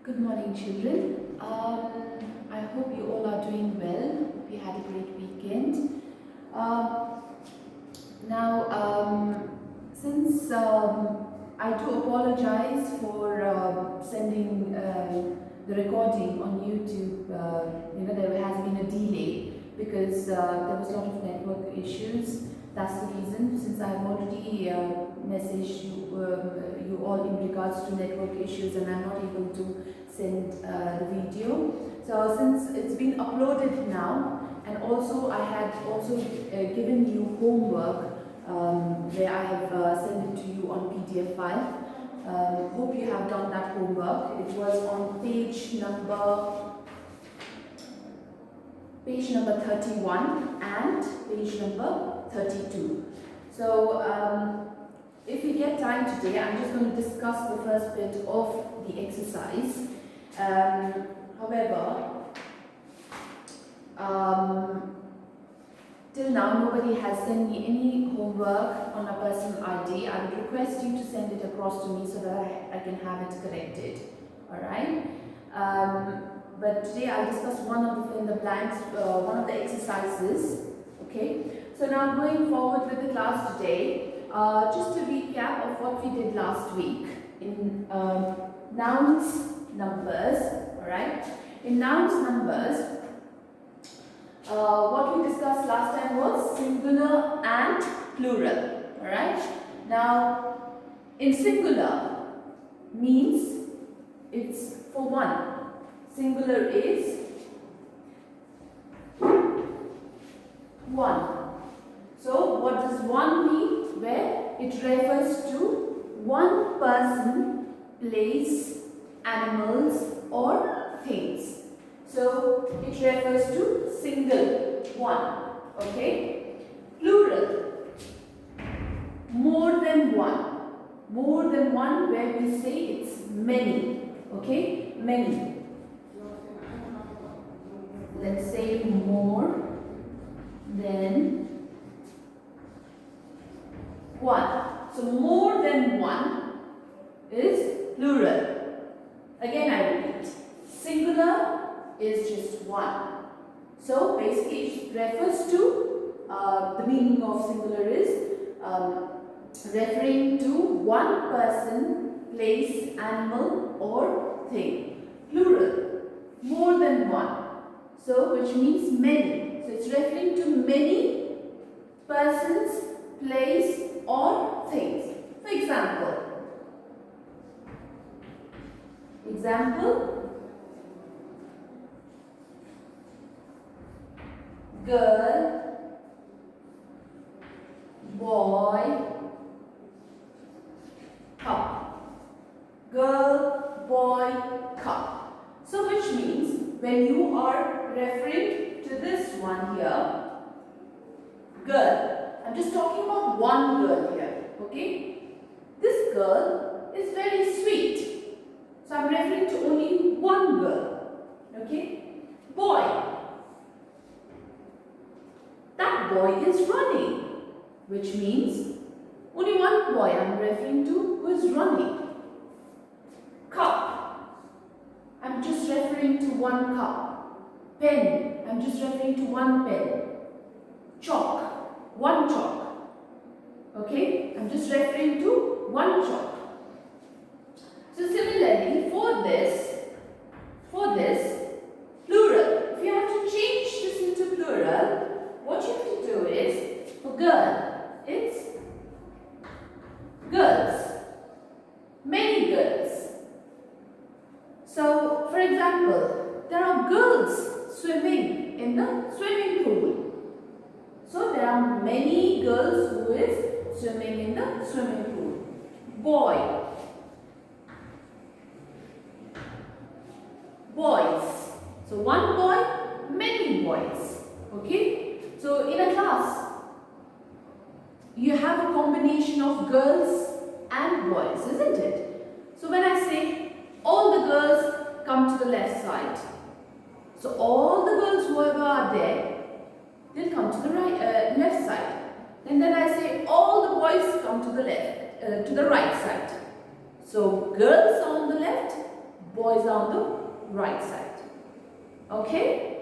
Good morning, children. I hope you all are doing well. Hope you had a great weekend. Since I do apologize for sending the recording on YouTube, there has been a delay because there was a lot of network issues. That's the reason. Since I've already messaged you all in regards to network issues, and I'm not able to send the video. So since it's been uploaded now, and also I had also given you homework where I have sent it to you on PDF file. Hope you have done that homework. It was on page number 31 and page number 32. So if you get time today, I'm just going to discuss the first bit of the exercise. However, till now nobody has sent me any homework on a personal ID. I would request you to send it across to me so that I can have it corrected. Alright? But today I'll discuss one of the fill in the blanks, one of the exercises. Okay? So now going forward with the class today, just a recap of what we did last week in nouns, numbers. Alright? In nouns, numbers, what we discussed last time was singular and plural. Alright? Now, in singular means it's for one. Singular is one. So, what does one mean? Where it refers to one person, place, animals or things. So, it refers to single, one. Okay? Plural, more than one. More than one, where we say it's many. Okay? Many. Let's say more than one. So more than one is plural. Again I repeat, singular is just one. So basically it refers to, the meaning of singular is referring to one person, place, animal or thing. Plural, more than one. So, which means many. So, it's referring to many persons, place or things. For example, girl, boy, cup. Girl, boy, cup. So, which means when you are referring to this one here, girl. I'm just talking about one girl here, okay? This girl is very sweet. So I'm referring to only one girl, okay? Boy. That boy is running, which means only one boy I'm referring to who is running. Cup. I'm just referring to one cup. Pen, I'm just referring to one pen. Chalk, one chalk. Okay, I'm just referring to one chalk. So similarly, for this, plural. If you have to change this into plural, what you have to do is, for girl, it's girls. Many girls. So, for example, there are girls swimming in the swimming pool. So there are many girls who is swimming in the swimming pool. Boy. Boys. So one boy, many boys. Okay? So in a class, you have a combination of girls and boys, isn't it? So when I say all the girls come to the left side, so all the girls whoever are there, they'll come to the left side. And then I say all the boys come to the left, to the right side. So girls are on the left, boys boys are on the right side. Okay?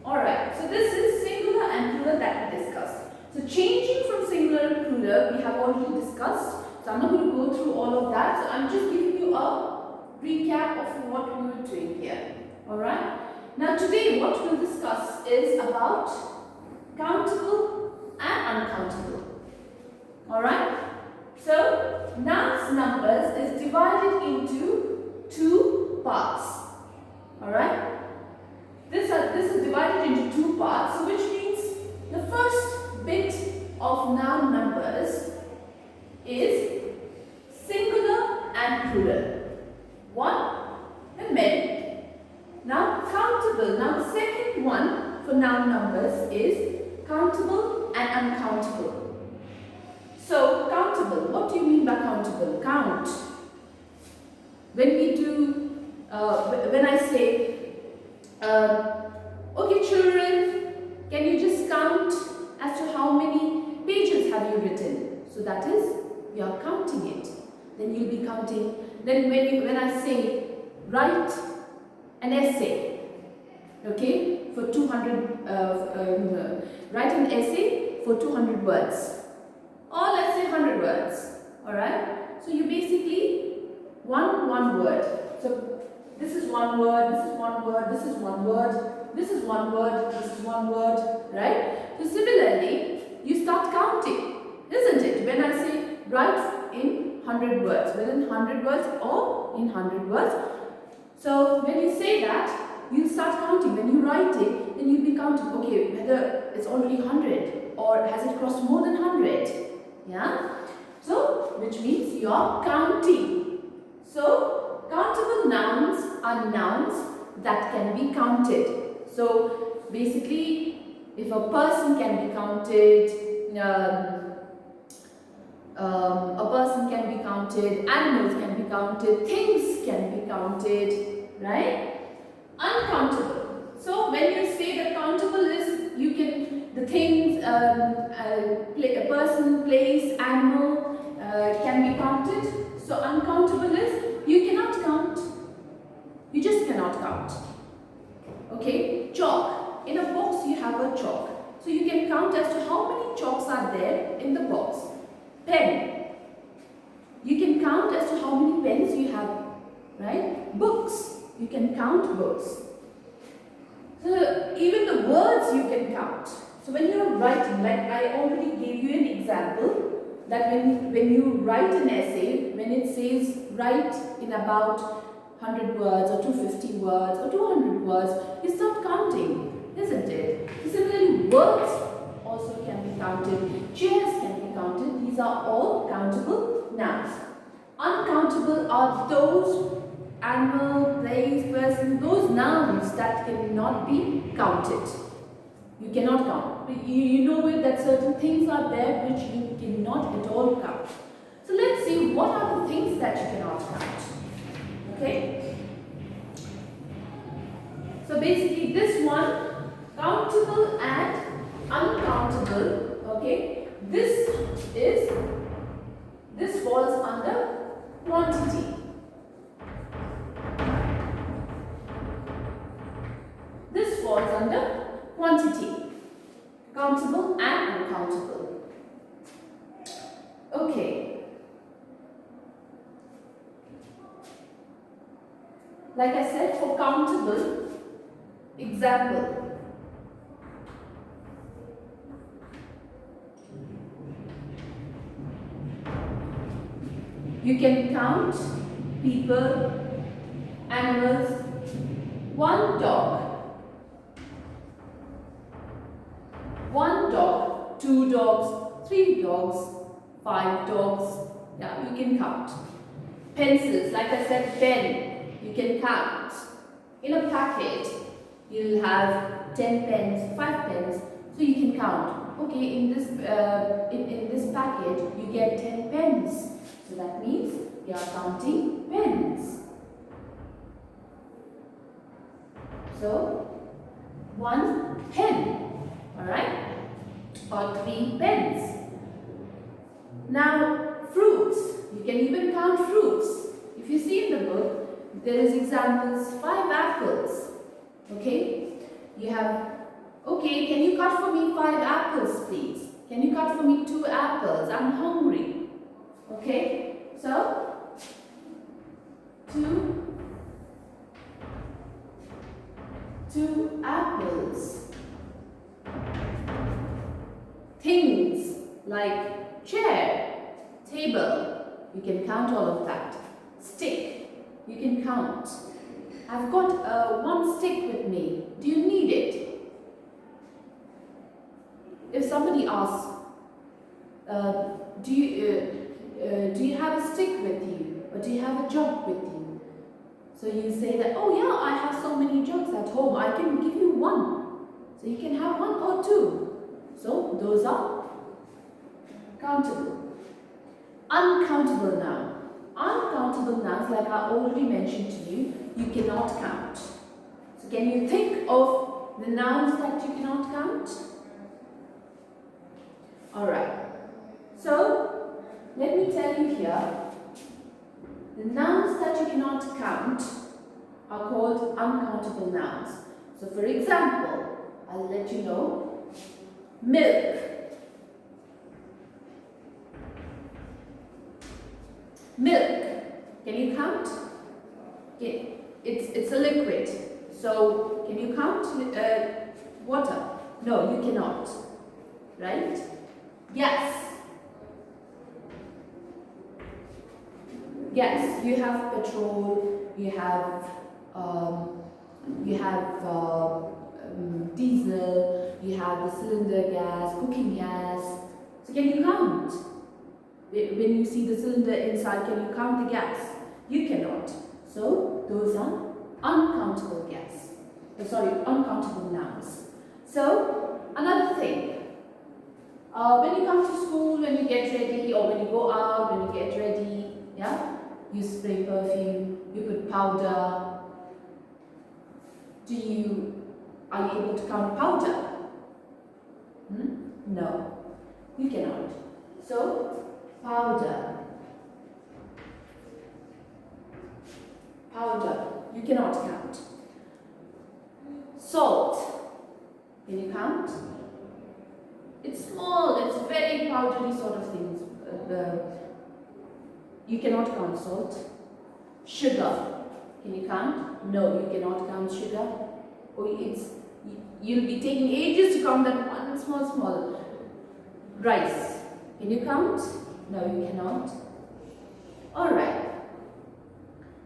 Alright, so this is singular and plural that we discussed. So changing from singular to plural we have already discussed. So I'm not going to go through all of that. So I'm just giving you a recap of what we were doing here. Alright? Now today what we'll discuss is about countable and uncountable. Alright? So nouns numbers is divided into two parts. Alright? This is divided into two parts, so which means the first bit of noun numbers is singular and plural. One and many. Now countable. Now the second one for noun numbers is countable and uncountable. So countable, what do you mean by countable? Count. When we do, when I say, okay children, can you just count as to how many pages have you written? So that is, you are counting it. Then you'll be counting. Then when I say, write an essay, okay, for 200, write an essay for 200 words. Or let's say 100 words. Alright? So you basically, one word. So this is one word, this is one word, this is one word, this is one word, this is one word, right? So similarly, you start counting, isn't it? When I say write in 100 words, within 100 words or in 100 words. So when you say that, you start counting. When you write it, then you'll be counting, okay, whether it's already 100 or has it crossed more than 100. Yeah? So, which means you are counting. So, countable nouns are nouns that can be counted. So, basically, if a person can be counted, animals can be counted, things can be counted, right? Uncountable. So, when you say the countable is, you can, the things, a person, place, animal can be counted. So, uncountable is, you cannot count. You just cannot count. Okay? Chalk. In a box, you have a chalk. So, you can count as to how many chalks are there in the box. Pen. You can count as to how many pens you have. Right? Books. You can count books. So, even the words you can count. So, when you are writing, like I already gave you an example, that when you write an essay, when it says write in about 100 words or 250 words or 200 words, you start counting, isn't it? Similarly, words also can be counted, chairs can be counted. These are all countable nouns. Uncountable are those animal, place, person, those nouns that cannot be counted. You cannot count. You know it that certain things are there which you cannot at all count. So let's see what are the things that you cannot count. Okay? So basically this one, countable and uncountable, okay? This falls under quantity. This falls under quantity. Countable and uncountable. Okay. Like I said, for countable, example. You can count people, animals, one dog. One dog, two dogs, three dogs, five dogs. Yeah, you can count. Pencils, like I said, pen, you can count. In a packet, you'll have 10 pens, 5 pens, so you can count. Okay, in this packet, you get 10 pens. So that means you are counting pens. So, 1 pen. Alright? Or 3 pens. Now, fruits. You can even count fruits. If you see in the there is examples, 5 apples. Okay, you have, okay, can you cut for me 5 apples please? Can you cut for me 2 apples? I'm hungry. Okay, so 2 apples. Things like chair, table, you can count all of that. Stick, you can count. I've got 1 stick with me. Do you need it? If somebody asks, do you have a stick with you? Or do you have a jug with you? So you say that, oh yeah, I have so many jugs at home. I can give you 1. So you can have 1 or 2. So those are countable. Uncountable noun. Uncountable nouns, like I already mentioned to you, you cannot count. So can you think of the nouns that you cannot count? Alright. So let me tell you here, the nouns that you cannot count are called uncountable nouns. So for example, I'll let you know, milk. Milk, can you count? Okay. It's a liquid. So can you count water? No, you cannot. Right? Gas. Gas. You have petrol. You have diesel. You have the cylinder gas, cooking gas. So can you count? When you see the cylinder inside, can you count the gas? You cannot. So those are uncountable uncountable nouns. So another thing, when you come to school, when you get ready, or when you go out, when you get ready, yeah, you spray perfume, you put powder. Are you able to count powder? No, you cannot. So powder, you cannot count. Salt, can you count? It's small, it's very powdery sort of things. You cannot count salt. Sugar, can you count? No, you cannot count sugar. You'll be taking ages to count that one small. Rice, can you count? No, you cannot. Alright.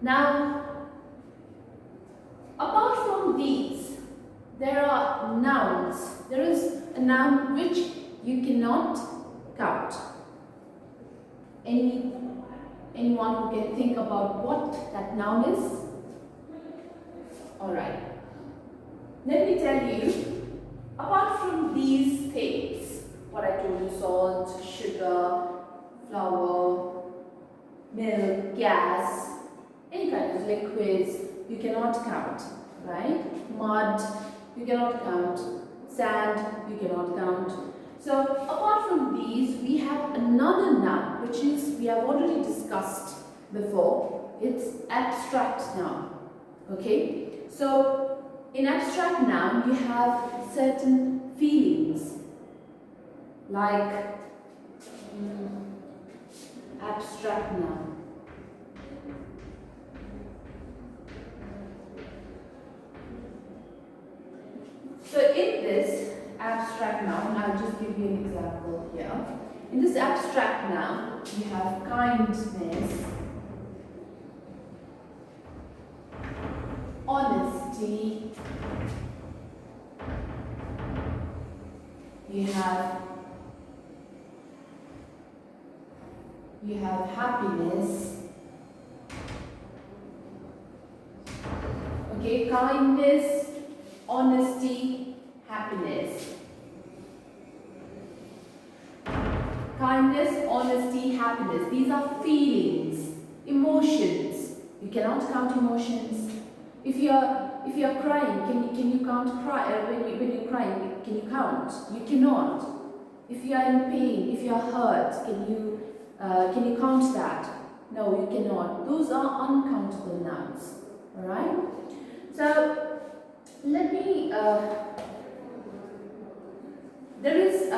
Now, apart from these, there are nouns. There is a noun which you cannot count. Anyone who can think about what that noun is? Alright. Let me tell you, apart from these things, what I told you, salt, sugar, flour, milk, gas, any kind of liquids, you cannot count, right? Mud, you cannot count. Sand, you cannot count. So apart from these, we have another noun, which is, we have already discussed before. It's abstract noun. Okay? So in abstract noun, you have certain feelings, like abstract noun. So in this abstract noun, I'll just give you an example here. In this abstract noun, you have kindness, honesty, you have happiness. Okay, kindness, honesty, happiness. Kindness, honesty, happiness. These are feelings, emotions. You cannot count emotions. If you are crying, can you count when you're crying? Can you count? You cannot. If you are in pain, if you are hurt, can you count that? No, you cannot. Those are uncountable nouns. Alright? So let me, there is,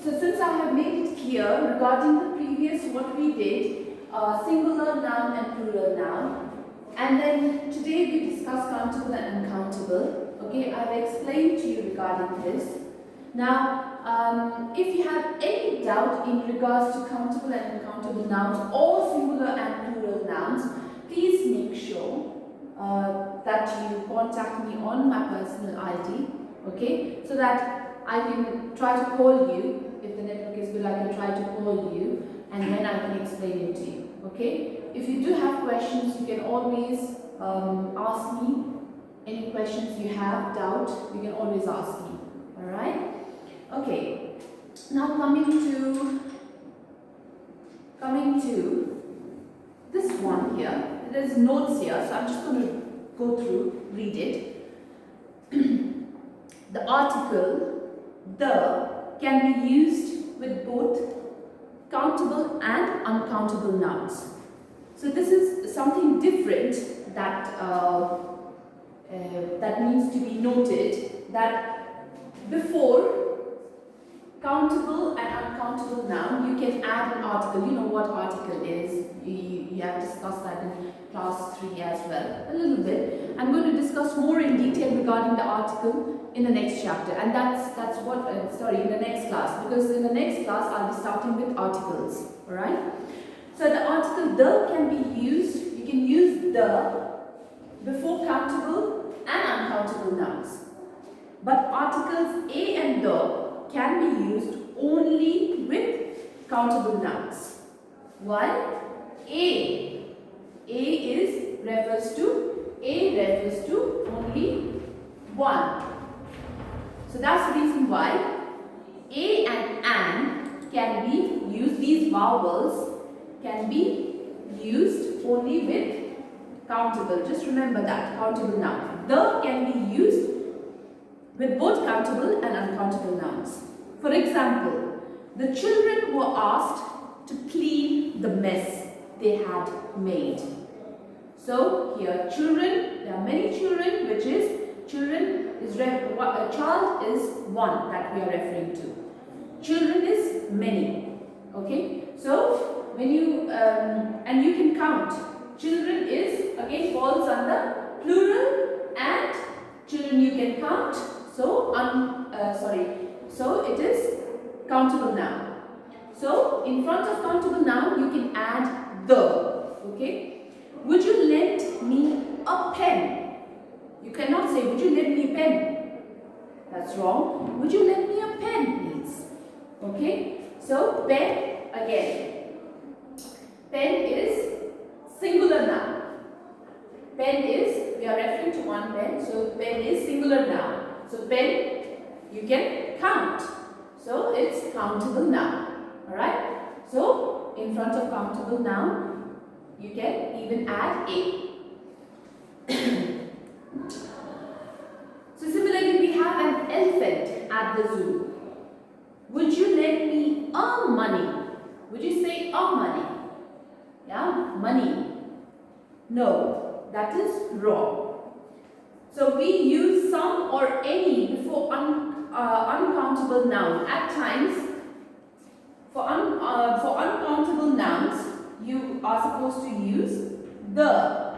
so since I have made it clear regarding the previous what we did, singular noun and plural noun, and then today we discuss countable and uncountable. Okay, I've explained to you regarding this. Now, if you have any doubt in regards to countable and uncountable nouns or singular and plural nouns, please make sure that you contact me on my personal ID, okay, so that I can try to call you. If the network is good, I can try to call you and then I can explain it to you, okay. If you do have questions, you can always ask me. Any questions you have, doubt, you can always ask me, alright. Okay, now coming to this one here. There's notes here, so I'm just going to go through, read it. The article the can be used with both countable and uncountable nouns. So this is something different that that needs to be noted, that before countable and uncountable noun, you can add an article. You know what article is. You have discussed that in class 3 as well, a little bit. I'm going to discuss more in detail regarding the article in the next chapter, and that's what, in the next class, because in the next class I'll be starting with articles, alright? So the article the can be used, you can use the before countable and uncountable nouns. But articles a and the can be used only with countable nouns. Why? A refers to only one. So that's the reason why a and an can be used, these vowels can be used only with countable. Just remember that, countable noun. The can be used with both countable and uncountable nouns. For example, the children were asked to clean the mess they had made. So here children, there are many children, which is children is a child is one that we are referring to. Children is many. Okay, so when you and you can count. Children is again falls under plural, and children you can count. So so it is countable noun. So in front of countable noun you can add the. Okay. Would you lend me a pen? You cannot say, would you lend me a pen? That's wrong. Would you lend me a pen, please? Okay. So pen again. Pen is singular noun. Pen is, we are referring to one pen, so pen is singular noun. So pen, you can count. So it's countable noun. Alright? So in front of countable noun, you can even add a. So similarly, we have an elephant at the zoo. Would you lend me a money? Would you say a money? Yeah, money. No, that is wrong. So we use some or any before uncountable noun. At times, for uncountable nouns, you are supposed to use the.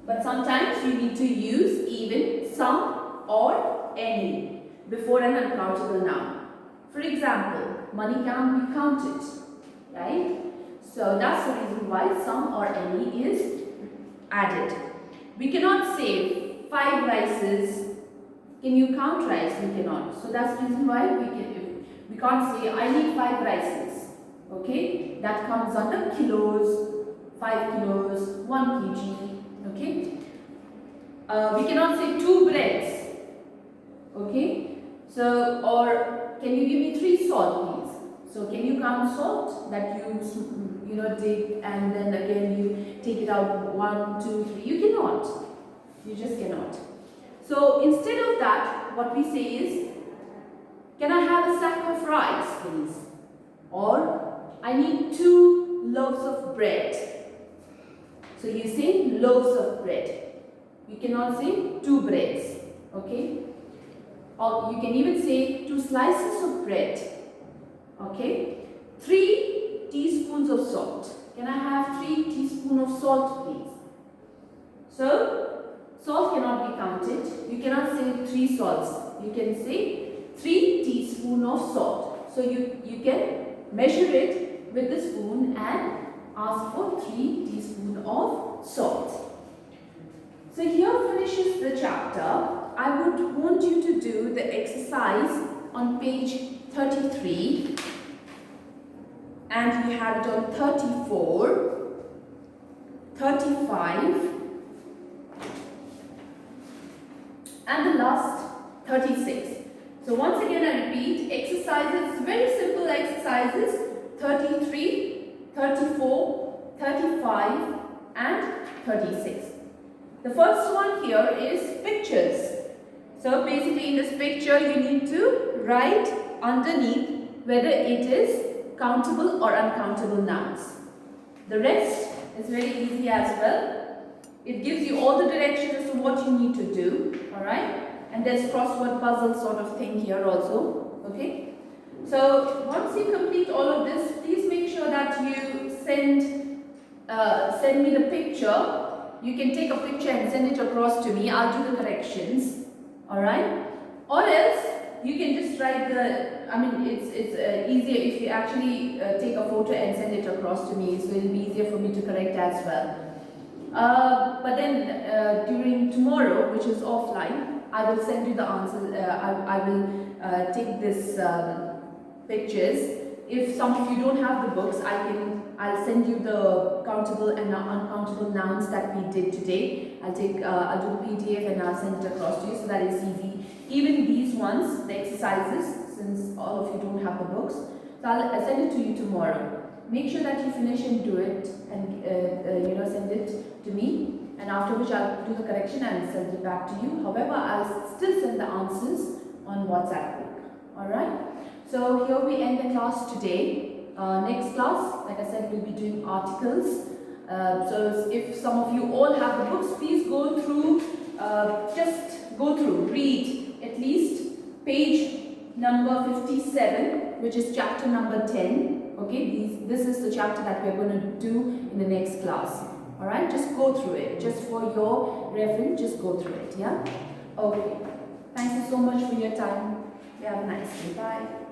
But sometimes you need to use even some or any before an uncountable noun. For example, money can be counted, right? So that's the reason why some or any is added. We cannot say 5 rices. Can you count rice? We cannot. So that's the reason why we can't say I need 5 rices. Okay, that comes under kilos, 5 kilos, 1 kg. Okay. We cannot say 2 breads. Okay. So, or can you give me 3 salt, please? So can you count salt that you take, and then again you take it out 1, 2, 3? You cannot. You just cannot. So instead of that, what we say is, can I have a sack of rice, please? Or I need 2 loaves of bread. So So you say loaves of bread. You cannot say 2 breads. Okay? Or you can even say 2 slices of bread. Okay? 3 teaspoons of salt. Can I have 3 teaspoons of salt, please? So, salt cannot be counted. You cannot say 3 salts. You can say 3 teaspoons of salt. So, you can measure it with the spoon and ask for 3 teaspoons of salt. So, here finishes the chapter. I would want you to do the exercise on page 33. And you have it on 34, 35 and the last 36. So once again I repeat, exercises, very simple exercises, 33, 34, 35 and 36. The first one here is pictures. So basically in this picture you need to write underneath whether it is countable or uncountable nouns. The rest is very easy as well. It gives you all the directions as to what you need to do. Alright? And there's crossword puzzle sort of thing here also. Okay? So once you complete all of this, please make sure that you send me the picture. You can take a picture and send it across to me. I'll do the corrections. Alright? Or else you can just write it's easier if you actually take a photo and send it across to me, so it'll be easier for me to correct as well. But then during tomorrow, which is offline, I will send you the answers. I will take this pictures. If some of you don't have the books, I'll send you the countable and uncountable nouns that we did today. I'll do the PDF and I'll send it across to you, so that is easy. Even these ones, the exercises, since all of you don't have the books, so I'll send it to you tomorrow. Make sure that you finish and do it, and send it to me. And after which I'll do the correction and send it back to you. However, I'll still send the answers on WhatsApp group. All right. So here we end the class today. Next class, like I said, we'll be doing articles. So if some of you all have the books, please go through, read at least page number 57, which is chapter number 10. Okay, this is the chapter that we're going to do in the next class. Alright, just go through it. Just for your reference, just go through it. Yeah? Okay. Thank you so much for your time. You have a nice day. Bye.